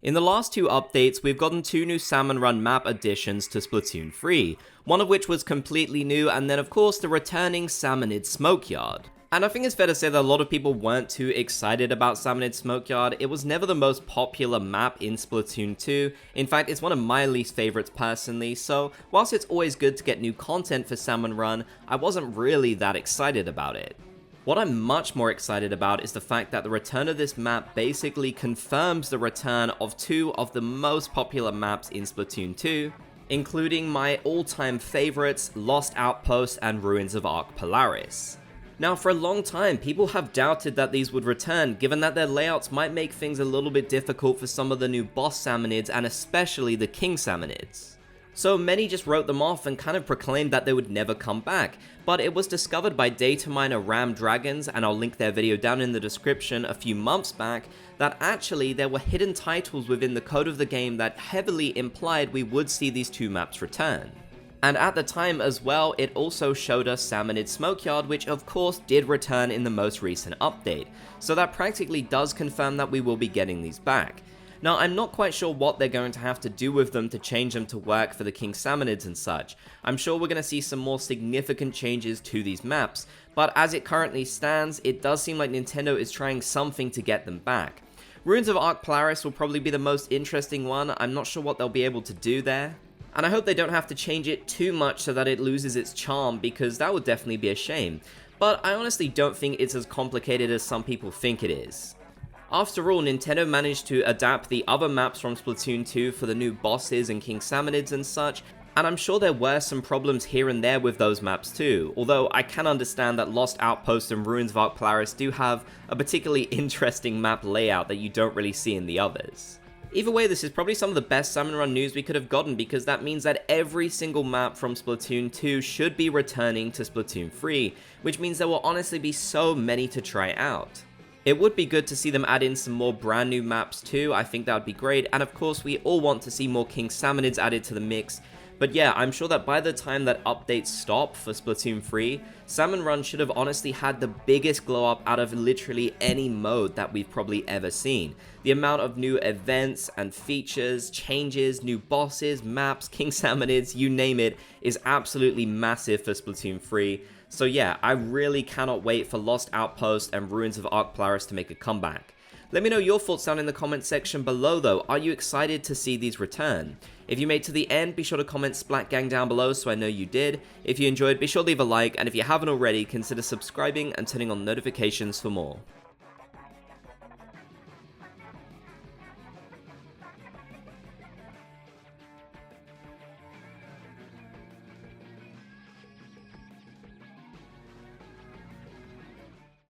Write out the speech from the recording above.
In the last two updates, we've gotten two new Salmon Run map additions to Splatoon 3, one of which was completely new, and then of course the returning Salmonid Smokeyard. And I think it's fair to say that a lot of people weren't too excited about Salmonid Smokeyard. It was never the most popular map in Splatoon 2, in fact it's one of my least favorites personally, so whilst it's always good to get new content for Salmon Run, I wasn't really that excited about it. What I'm much more excited about is the fact that the return of this map basically confirms the return of two of the most popular maps in Splatoon 2, including my all-time favorites, Lost Outpost and Ruins of Ark Polaris. Now, for a long time, people have doubted that these would return, given that their layouts might make things a little bit difficult for some of the new boss Salmonids and especially the King Salmonids. So many just wrote them off and kind of proclaimed that they would never come back, but it was discovered by data miner Ram Dragons, and I'll link their video down in the description, a few months back, that actually there were hidden titles within the code of the game that heavily implied we would see these two maps return. And at the time as well, it also showed us Salmonid Smokeyard, which of course did return in the most recent update, so that practically does confirm that we will be getting these back. Now, I'm not quite sure what they're going to have to do with them to change them to work for the King Salmonids and such. I'm sure we're going to see some more significant changes to these maps, but as it currently stands, it does seem like Nintendo is trying something to get them back. Ruins of Ark Polaris will probably be the most interesting one. I'm not sure what they'll be able to do there. And I hope they don't have to change it too much so that it loses its charm, because that would definitely be a shame. But I honestly don't think it's as complicated as some people think it is. After all, Nintendo managed to adapt the other maps from Splatoon 2 for the new bosses and King Salmonids and such, and I'm sure there were some problems here and there with those maps too, although I can understand that Lost Outpost and Ruins of Ark Polaris do have a particularly interesting map layout that you don't really see in the others. Either way, this is probably some of the best Salmon Run news we could have gotten, because that means that every single map from Splatoon 2 should be returning to Splatoon 3, which means there will honestly be so many to try out. It would be good to see them add in some more brand new maps too. I think that would be great, and of course we all want to see more King Salmonids added to the mix, but yeah, I'm sure that by the time that updates stop for Splatoon 3, Salmon Run should have honestly had the biggest glow up out of literally any mode that we've probably ever seen. The amount of new events and features, changes, new bosses, maps, King Salmonids, you name it, is absolutely massive for Splatoon 3. So yeah, I really cannot wait for Lost Outpost and Ruins of Ark Polaris to make a comeback. Let me know your thoughts down in the comment section below though. Are you excited to see these return? If you made it to the end, be sure to comment Splat Gang down below so I know you did. If you enjoyed, be sure to leave a like, and if you haven't already, consider subscribing and turning on notifications for more.